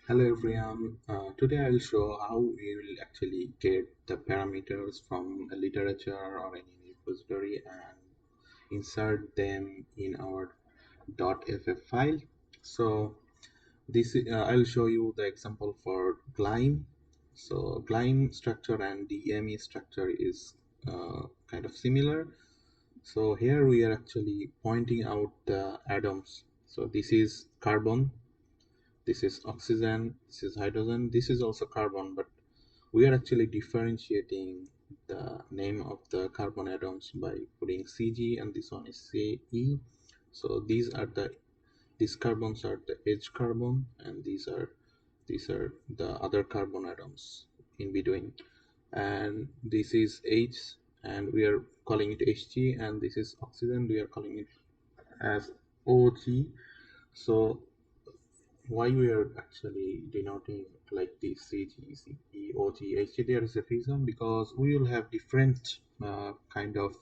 Hello everyone. Today I will show how we will actually get the parameters from a literature or any repository and insert them in our .ff file. So I'll show you the example for GLIME. So GLIME structure and DME structure is kind of similar. So here we are actually pointing out the atoms. So this is carbon, this is oxygen, this is hydrogen, this is also carbon, but we are actually differentiating the name of the carbon atoms by putting Cg and this one is Ce. So these carbons are the H carbon and these are the other carbon atoms in between, and this is H and we are calling it Hg, and this is oxygen, we are calling it as Og. So why we are actually denoting like this Cg, Ce, Og, Hg, there is a reason because we will have different kind of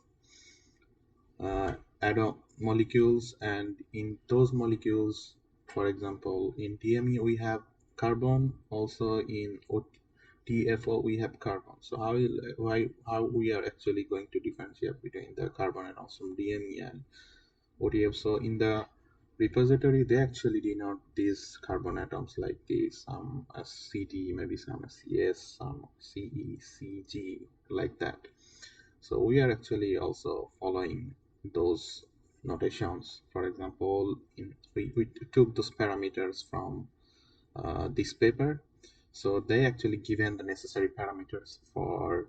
atom molecules, and in those molecules, for example in DME we have carbon, also in TFO we have carbon. So how we are actually going to differentiate between the carbon atoms from DME and OTF? So in the repository they actually denote these carbon atoms like this, some as CD, maybe some as CS, some CE, CG, like that. So we are actually also following those notations. For example, we took those parameters from this paper. So they actually given the necessary parameters for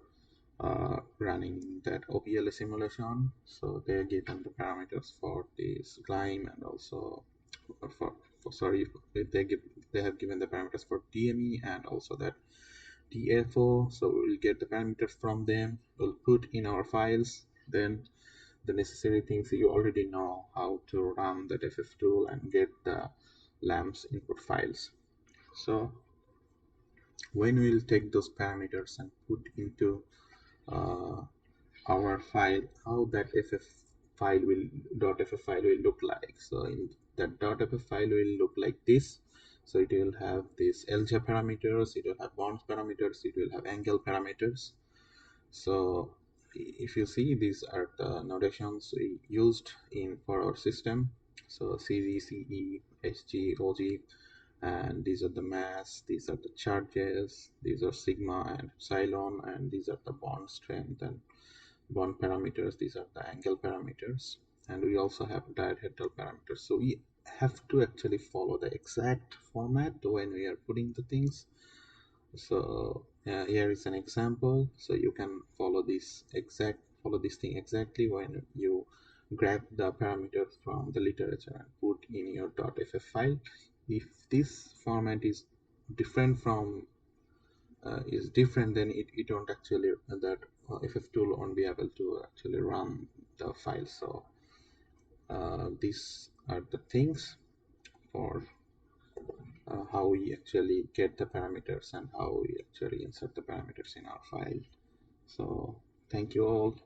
running that OPLS simulation. So they're given the parameters for this GLIME, and also for sorry, they give they have given the parameters for DME and also that TFO. So we'll get the parameters from them, we'll put in our files. Then the necessary things, you already know how to run that FF tool and get the lamps input files. So when we'll take those parameters and put into uh, our file, how that ff file will .ff file will look like. So in that .ff file will look like this. So it will have this algebra parameters, it will have bonds parameters, it will have angle parameters. So if you see, these are the notations we used in for our system. So Cg, Ce, Hg, Og, and these are the mass, these are the charges, these are sigma and epsilon, and these are the bond strength and bond parameters, these are the angle parameters, and we also have dihedral parameters. So we have to actually follow the exact format when we are putting the things. So here is an example. So you can follow this thing exactly when you grab the parameters from the literature and put in your .ff file. If this format is different, then it won't actually, that ff tool won't be able to actually run the file. So these are the things for how we actually get the parameters and how we actually insert the parameters in our file. So thank you all.